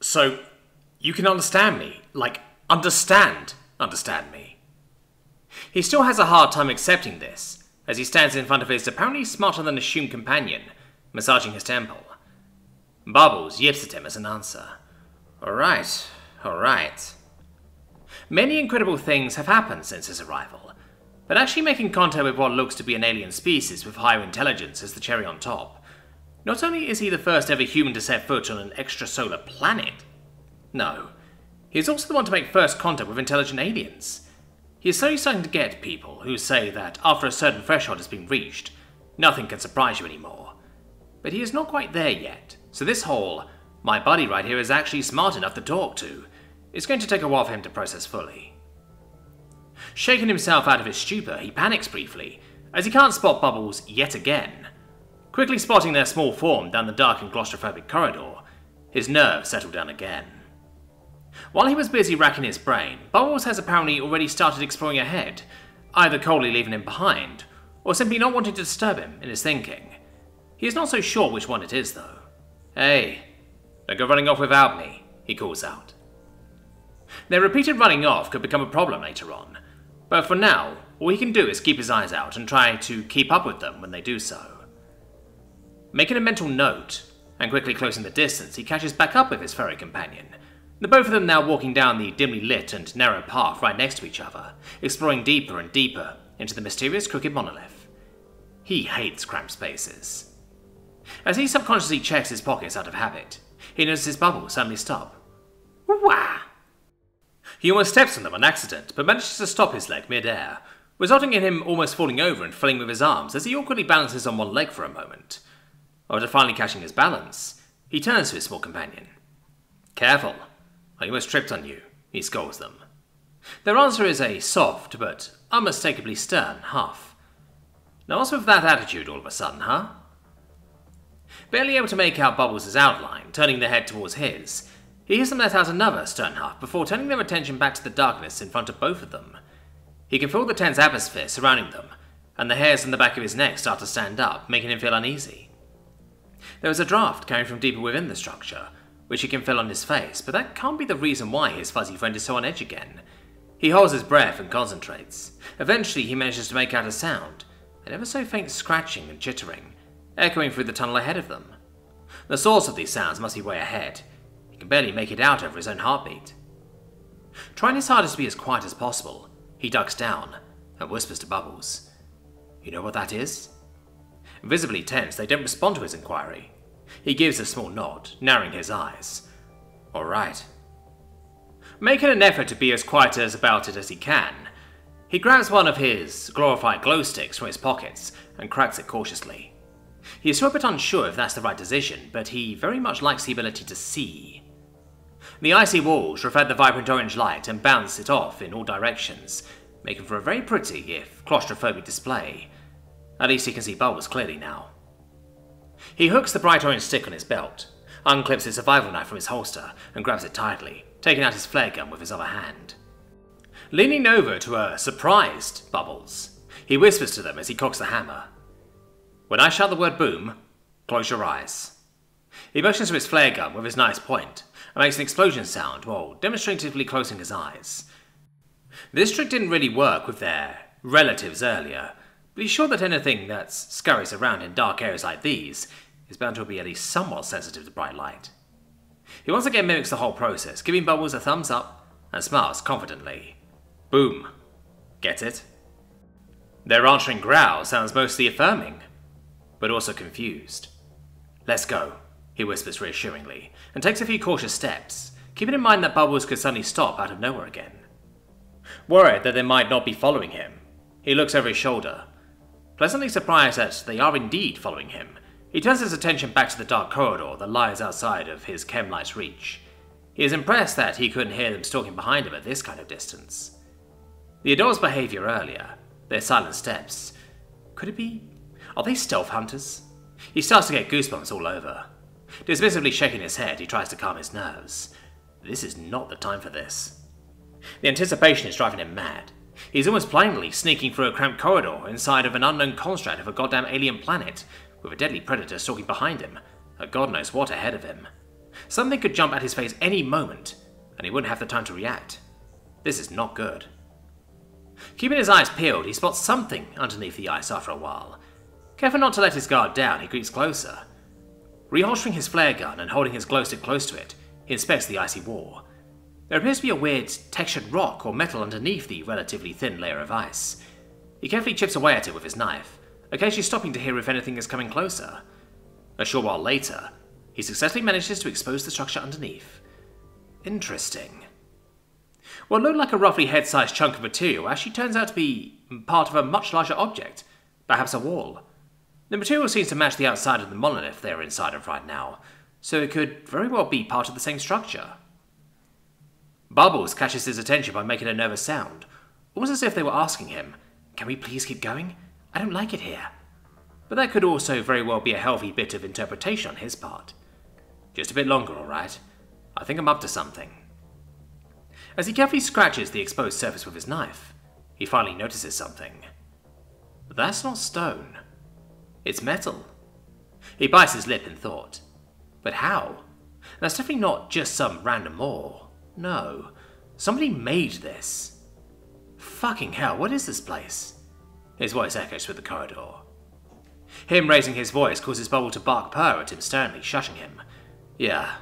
So, you can understand me? Like, understand me? He still has a hard time accepting this, as he stands in front of his apparently smarter than assumed companion, massaging his temple. Bubbles yips at him as an answer. Alright. Many incredible things have happened since his arrival, but actually making contact with what looks to be an alien species with higher intelligence is the cherry on top. Not only is he the first ever human to set foot on an extrasolar planet, no, he is also the one to make first contact with intelligent aliens. He is slowly starting to get people who say that after a certain threshold has been reached, nothing can surprise you anymore. But he is not quite there yet, so this whole, my buddy right here is actually smart enough to talk to, is going to take a while for him to process fully. Shaking himself out of his stupor, he panics briefly, as he can't spot Bubbles yet again. Quickly spotting their small form down the dark and claustrophobic corridor, his nerves settle down again. While he was busy racking his brain, Bubbles has apparently already started exploring ahead, either coldly leaving him behind, or simply not wanting to disturb him in his thinking. He is not so sure which one it is, though. Hey, don't go running off without me, he calls out. Their repeated running off could become a problem later on, but for now, all he can do is keep his eyes out and try to keep up with them when they do so. Making a mental note, and quickly closing the distance, he catches back up with his furry companion, the both of them now walking down the dimly lit and narrow path right next to each other, exploring deeper and deeper into the mysterious crooked monolith. He hates cramped spaces. As he subconsciously checks his pockets out of habit, he notices Bubbles suddenly stop. Wah! He almost steps on them on accident, but manages to stop his leg mid-air, resulting in him almost falling over and flailing with his arms as he awkwardly balances on one leg for a moment. After finally catching his balance, he turns to his small companion. Careful, I almost tripped on you, he scolds them. Their answer is a soft but unmistakably stern huff. Now what's with that attitude all of a sudden, huh? Barely able to make out Bubbles' outline, turning their head towards his, he hears them let out another stern huff before turning their attention back to the darkness in front of both of them. He can feel the tense atmosphere surrounding them, and the hairs on the back of his neck start to stand up, making him feel uneasy. There is a draft coming from deeper within the structure, which he can feel on his face, but that can't be the reason why his fuzzy friend is so on edge again. He holds his breath and concentrates. Eventually he manages to make out a sound, an ever so faint scratching and chittering, echoing through the tunnel ahead of them. The source of these sounds must be way ahead. He can barely make it out over his own heartbeat. Trying his hardest to be as quiet as possible, he ducks down and whispers to Bubbles. You know what that is? Visibly tense, they don't respond to his inquiry. He gives a small nod, narrowing his eyes. All right. Making an effort to be as quiet about it as he can, he grabs one of his glorified glow sticks from his pockets and cracks it cautiously. He is still a bit unsure if that's the right decision, but he very much likes the ability to see. The icy walls reflect the vibrant orange light and bounce it off in all directions, making for a very pretty, if claustrophobic, display. At least he can see Bubbles clearly now. He hooks the bright orange stick on his belt, unclips his survival knife from his holster, and grabs it tightly, taking out his flare gun with his other hand. Leaning over to a surprised Bubbles, he whispers to them as he cocks the hammer. When I shout the word boom, close your eyes. He motions to his flare gun with his nice point, and makes an explosion sound while demonstratively closing his eyes. This trick didn't really work with their relatives earlier, but he's sure that anything that scurries around in dark areas like these is bound to be at least somewhat sensitive to bright light. He once again mimics the whole process, giving Bubbles a thumbs up and smiles confidently. Boom. Get it? Their answering growl sounds mostly affirming, but also confused. Let's go, he whispers reassuringly, and takes a few cautious steps, keeping in mind that Bubbles could suddenly stop out of nowhere again. Worried that they might not be following him, he looks over his shoulder. Pleasantly surprised that they are indeed following him, he turns his attention back to the dark corridor that lies outside of his chem-light's reach. He is impressed that he couldn't hear them stalking behind him at this kind of distance. The adults' behavior earlier, their silent steps, could it be? Are they stealth hunters? He starts to get goosebumps all over. Dismissively shaking his head, he tries to calm his nerves. This is not the time for this. The anticipation is driving him mad. He's almost blindly sneaking through a cramped corridor inside of an unknown construct of a goddamn alien planet, with a deadly predator stalking behind him, a god knows what ahead of him. Something could jump at his face any moment, and he wouldn't have the time to react. This is not good. Keeping his eyes peeled, he spots something underneath the ice after a while. Careful not to let his guard down, he creeps closer. Reholstering his flare gun and holding his glow stick close to it, he inspects the icy wall. There appears to be a weird, textured rock or metal underneath the relatively thin layer of ice. He carefully chips away at it with his knife, occasionally stopping to hear if anything is coming closer. A short while later, he successfully manages to expose the structure underneath. Interesting. What looked like a roughly head-sized chunk of material actually turns out to be part of a much larger object, perhaps a wall. The material seems to match the outside of the monolith they're inside of right now, so it could very well be part of the same structure. Bubbles catches his attention by making a nervous sound, almost as if they were asking him, "Can we please keep going? I don't like it here." But that could also very well be a healthy bit of interpretation on his part. "Just a bit longer, alright? I think I'm up to something." As he carefully scratches the exposed surface with his knife, he finally notices something. That's not stone. It's metal. He bites his lip in thought. But how? That's definitely not just some random ore. No. Somebody made this. Fucking hell, what is this place? His voice echoes through the corridor. Him raising his voice causes Bubble to bark purr at him sternly, shushing him. "Yeah,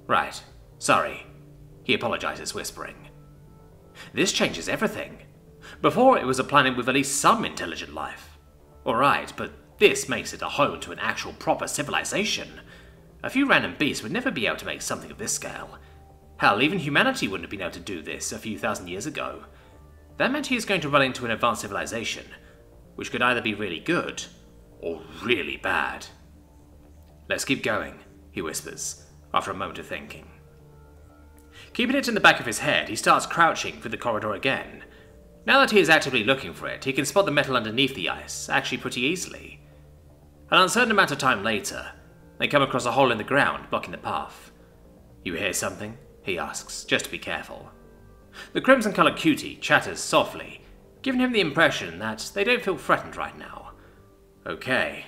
right. Sorry." He apologizes, whispering. This changes everything. Before, it was a planet with at least some intelligent life. Alright, but this makes it a home to an actual proper civilization. A few random beasts would never be able to make something of this scale. Hell, even humanity wouldn't have been able to do this a few thousand years ago. That meant he is going to run into an advanced civilization, which could either be really good, or really bad. "Let's keep going," he whispers, after a moment of thinking. Keeping it in the back of his head, he starts crouching through the corridor again. Now that he is actively looking for it, he can spot the metal underneath the ice, actually pretty easily. An uncertain amount of time later, they come across a hole in the ground, blocking the path. "You hear something?" he asks, just to be careful. The crimson-coloured cutie chatters softly, giving him the impression that they don't feel threatened right now. Okay.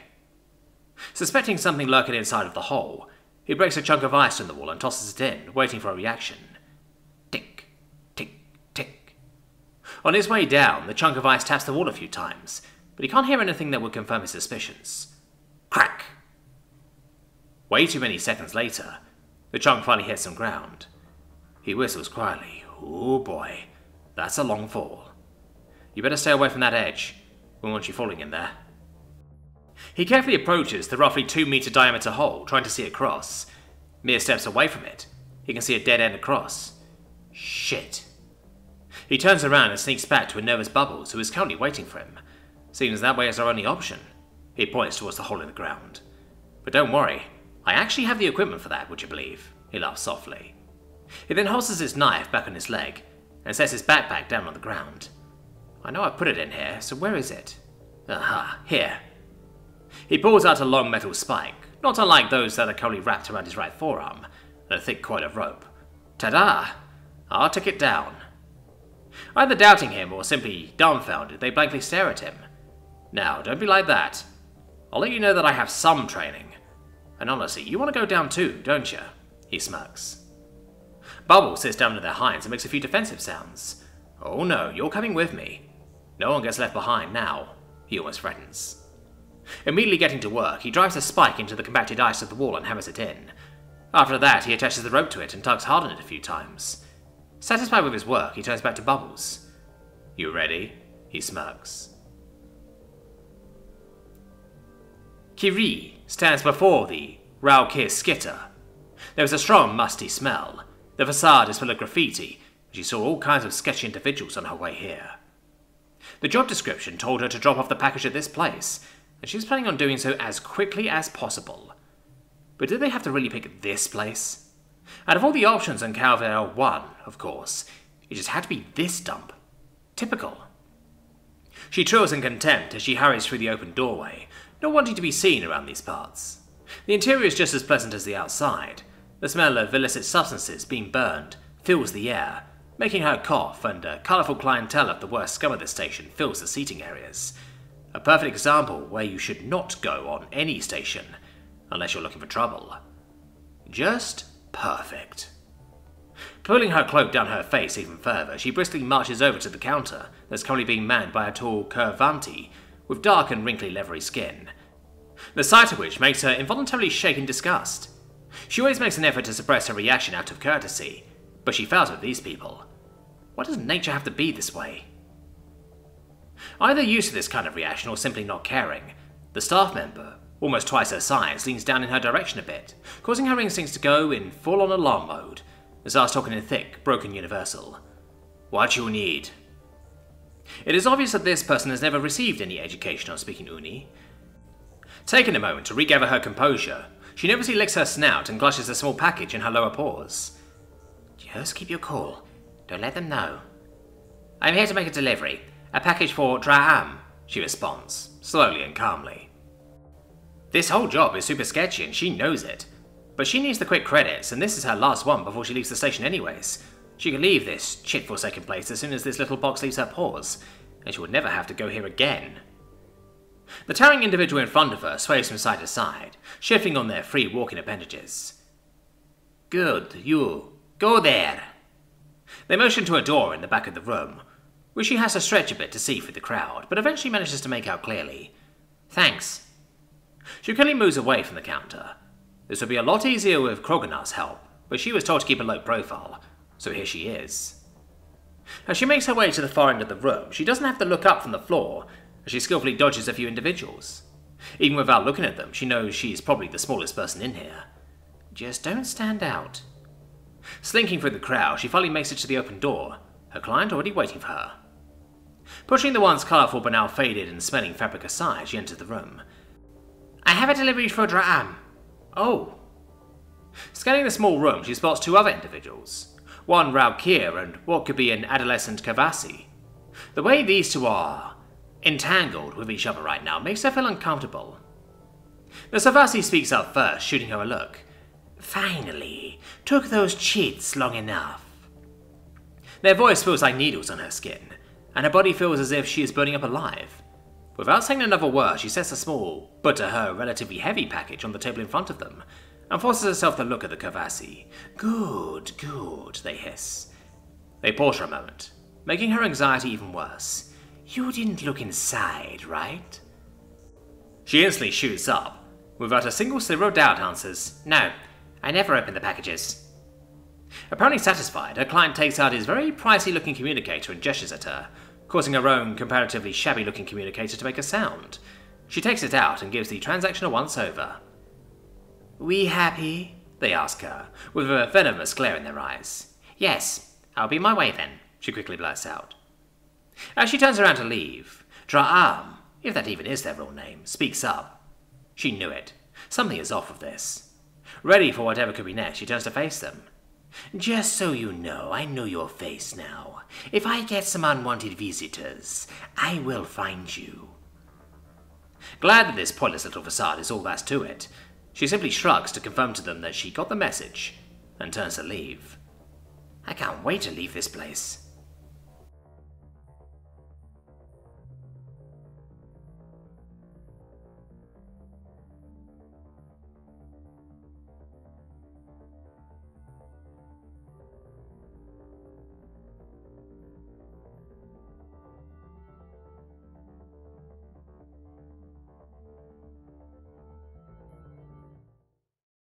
Suspecting something lurking inside of the hole, he breaks a chunk of ice in the wall and tosses it in, waiting for a reaction. Tick, tick, tick. On his way down, the chunk of ice taps the wall a few times, but he can't hear anything that would confirm his suspicions. Crack! Way too many seconds later, the chunk finally hits some ground. He whistles quietly. "Oh boy, that's a long fall. You better stay away from that edge. We want you falling in there." He carefully approaches the roughly 2-meter diameter hole, trying to see across. Mere steps away from it, he can see a dead end across. Shit. He turns around and sneaks back to a nervous Bubbles, who is currently waiting for him. Seems that way is our only option. He points towards the hole in the ground. "But don't worry, I actually have the equipment for that, would you believe?" He laughs softly. He then holsters his knife back on his leg and sets his backpack down on the ground. "I know I put it in here, so where is it?" "Aha, here." He pulls out a long metal spike, not unlike those that are currently wrapped around his right forearm, and a thick coil of rope. Ta-da! I'll take it down. Either doubting him or simply dumbfounded, they blankly stare at him. "Now, don't be like that. I'll let you know that I have some training. And honestly, you want to go down too, don't you?" He smirks. Bubble sits down to their hinds and makes a few defensive sounds. "Oh no, you're coming with me. No one gets left behind now," he almost threatens. Immediately getting to work, he drives a spike into the compacted ice of the wall and hammers it in. After that, he attaches the rope to it and tugs hard on it a few times. Satisfied with his work, he turns back to Bubbles. "You ready?" he smirks. Kiri stands before the Raukir Skitter. There is a strong, musty smell. The facade is full of graffiti, and she saw all kinds of sketchy individuals on her way here. The job description told her to drop off the package at this place, and she was planning on doing so as quickly as possible. But did they have to really pick this place? Out of all the options on Calvale 1, of course, it just had to be this dump. Typical. She trills in contempt as she hurries through the open doorway, not wanting to be seen around these parts. The interior is just as pleasant as the outside. The smell of illicit substances being burned fills the air, making her cough, and a colourful clientele of the worst scum of the station fills the seating areas. A perfect example where you should not go on any station, unless you're looking for trouble. Just Perfect. Pulling her cloak down her face even further, she briskly marches over to the counter that's currently being manned by a tall Curvanti with dark and wrinkly leathery skin, the sight of which makes her involuntarily shake in disgust. She always makes an effort to suppress her reaction out of courtesy, but she fails with these people. Why does nature have to be this way? Either used to this kind of reaction or simply not caring, the staff member, almost twice her size, leans down in her direction a bit, causing her instincts to go in full-on alarm mode, as I was talking in thick, broken universal. What you need? It is obvious that this person has never received any education on speaking Uni. Taking a moment to regather her composure, she nervously licks her snout and glushes a small package in her lower paws. Just keep your cool. Don't let them know. I'm here to make a delivery. A package for Drawam, she responds, slowly and calmly. This whole job is super sketchy and she knows it. But she needs the quick credits, and this is her last one before she leaves the station anyways. She can leave this chit-forsaken place as soon as this little box leaves her paws, and she will never have to go here again. The towering individual in front of her sways from side to side, shifting on their free walking appendages. Good, you. Go there. They motion to a door in the back of the room, which she has to stretch a bit to see through the crowd, but eventually manages to make out clearly. Thanks. She quickly moves away from the counter. This would be a lot easier with Kroganar's help, but she was told to keep a low profile, so here she is. As she makes her way to the far end of the room, she doesn't have to look up from the floor, as she skillfully dodges a few individuals. Even without looking at them, she knows she's probably the smallest person in here. Just don't stand out. Slinking through the crowd, she finally makes it to the open door, her client already waiting for her. Pushing the once colourful but now faded and smelling fabric aside, she enters the room. I have a delivery for Drawam. Oh. Scanning the small room, she spots two other individuals. One Raukir and what could be an adolescent Kavasi. The way these two are entangled with each other right now makes her feel uncomfortable. The Savasi speaks up first, shooting her a look. Finally, took those cheats long enough. Their voice feels like needles on her skin, and her body feels as if she is burning up alive. Without saying another word, she sets a small, but to her relatively heavy package on the table in front of them, and forces herself to look at the Kavasi. Good, good, they hiss. They pause for a moment, making her anxiety even worse. You didn't look inside, right? She instantly shoots up. Without a single sliver of doubt, answers, No, I never open the packages. Apparently satisfied, her client takes out his very pricey-looking communicator and gestures at her, causing her own comparatively shabby-looking communicator to make a sound. She takes it out and gives the transaction a once-over. We happy? They ask her, with a venomous glare in their eyes. Yes, I'll be my way then, she quickly blurts out. As she turns around to leave, Drawam, if that even is their real name, speaks up. She knew it. Something is off with this. Ready for whatever could be next, she turns to face them. Just so you know, I know your face now. If I get some unwanted visitors, I will find you. Glad that this pointless little facade is all that's to it, she simply shrugs to confirm to them that she got the message, and turns to leave. I can't wait to leave this place.